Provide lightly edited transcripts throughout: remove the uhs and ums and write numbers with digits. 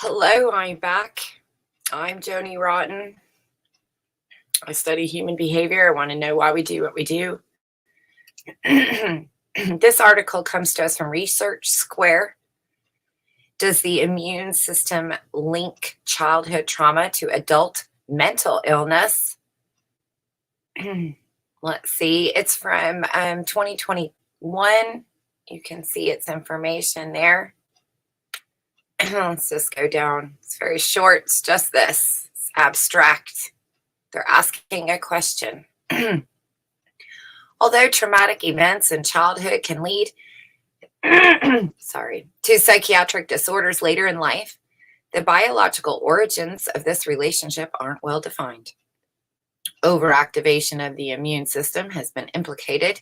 Hello, I'm back. I'm Joni Rotten. I study human behavior. I want to know why we do what we do. This article comes to us from Research Square. Does the immune system link childhood trauma to adult mental illness? Let's see. It's from 2021. You can see its information there. Let's just go down. It's very short. It's just this. It's abstract. They're asking a question. Although traumatic events in childhood can lead to psychiatric disorders later in life, the biological origins of this relationship aren't well defined. Overactivation of the immune system has been implicated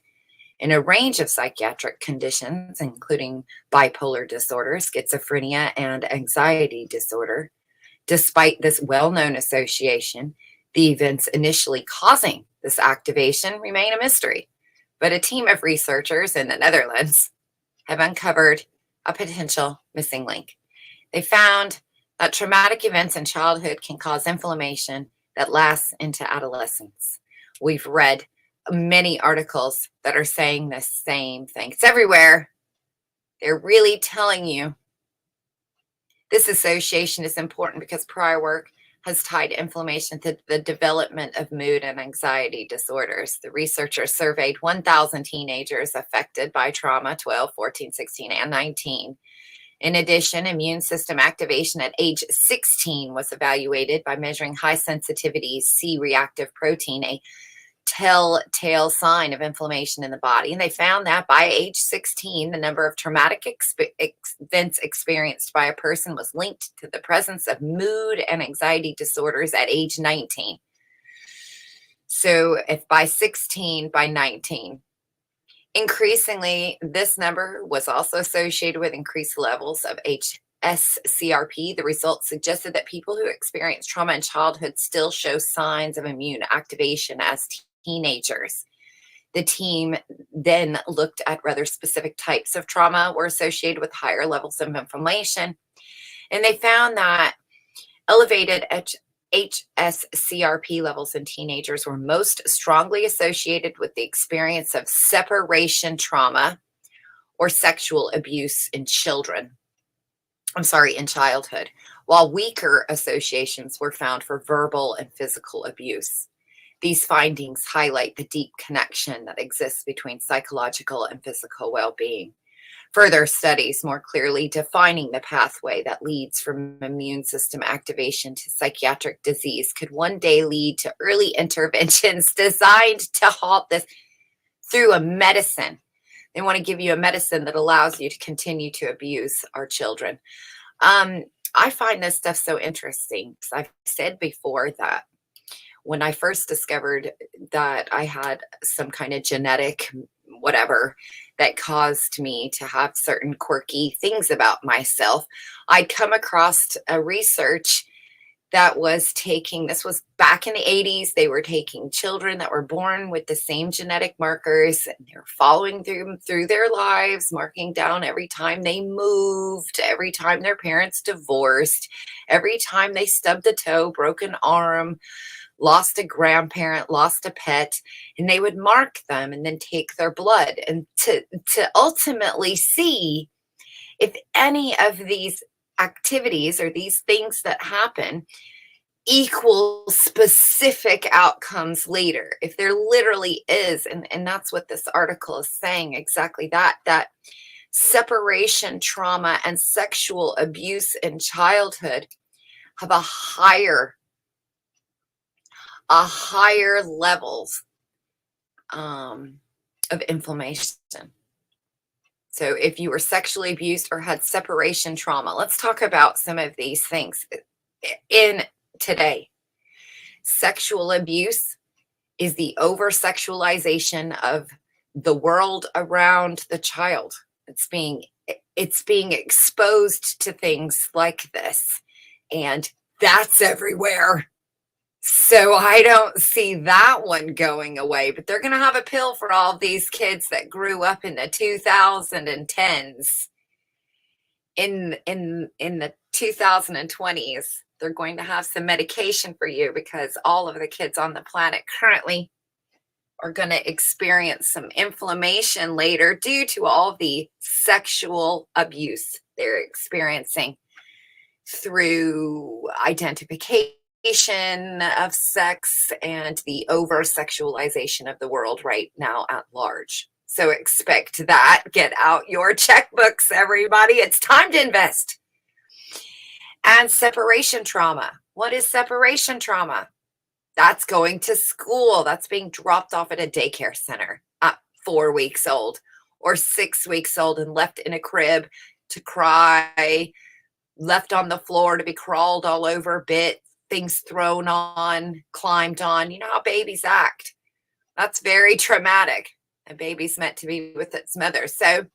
in a range of psychiatric conditions, including bipolar disorder, schizophrenia, and anxiety disorder. Despite this well-known association, the events initially causing this activation remain a mystery. But a team of researchers in the Netherlands have uncovered a potential missing link. They found that traumatic events in childhood can cause inflammation that lasts into adolescence. We've read many articles that are saying the same thing. It's everywhere. They're really telling you this association is important because prior work has tied inflammation to the development of mood and anxiety disorders. The researchers surveyed 1,000 teenagers affected by trauma, 12, 14, 16, and 19. In addition, immune system activation at age 16 was evaluated by measuring high sensitivity C-reactive protein, a telltale sign of inflammation in the body. And they found that by age 16, the number of traumatic events experienced by a person was linked to the presence of mood and anxiety disorders at age 19. So if by 16, by 19. Increasingly, this number was also associated with increased levels of HSCRP. The results suggested that people who experience trauma in childhood still show signs of immune activation as teenagers. The team then looked at whether specific types of trauma were associated with higher levels of inflammation, and they found that elevated HSCRP levels in teenagers were most strongly associated with the experience of separation trauma or sexual abuse in childhood, while weaker associations were found for verbal and physical abuse. These findings highlight the deep connection that exists between psychological and physical well-being. Further studies more clearly defining the pathway that leads from immune system activation to psychiatric disease could one day lead to early interventions designed to halt this through a medicine. They want to give you a medicine that allows you to continue to abuse our children. I find this stuff so interesting because I've said before that when I first discovered that I had some kind of genetic whatever that caused me to have certain quirky things about myself, I'd come across a research that was this was back in the 80s, they were taking children that were born with the same genetic markers, and they were following through their lives, marking down every time they moved, every time their parents divorced, every time they stubbed a toe, broken arm, lost a grandparent, lost a pet, and they would mark them and then take their blood and to ultimately see if any of these activities or these things that happen equal specific outcomes later. If there literally is, and that's what this article is saying, exactly that separation trauma and sexual abuse in childhood have a higher levels of inflammation. So if you were sexually abused or had separation trauma, let's talk about some of these things in today. Sexual abuse is the over-sexualization of the world around the child. It's being exposed to things like this, and that's everywhere. So I don't see that one going away, but they're going to have a pill for all of these kids that grew up in the 2010s in the 2020s, they're going to have some medication for you because all of the kids on the planet currently are going to experience some inflammation later due to all the sexual abuse they're experiencing through identification of sex and the over sexualization of the world right now at large. So expect that. Get out your checkbooks, everybody. It's time to invest. And separation trauma. What is separation trauma? That's going to school. That's being dropped off at a daycare center at 4 weeks old or 6 weeks old and left in a crib to cry, left on the floor to be crawled all over, bit, things thrown on, climbed on. You know how babies act. That's very traumatic. A baby's meant to be with its mother. So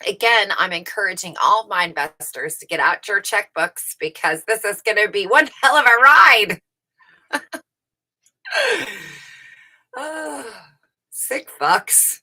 again, I'm encouraging all of my investors to get out your checkbooks because this is going to be one hell of a ride. Oh, sick fucks.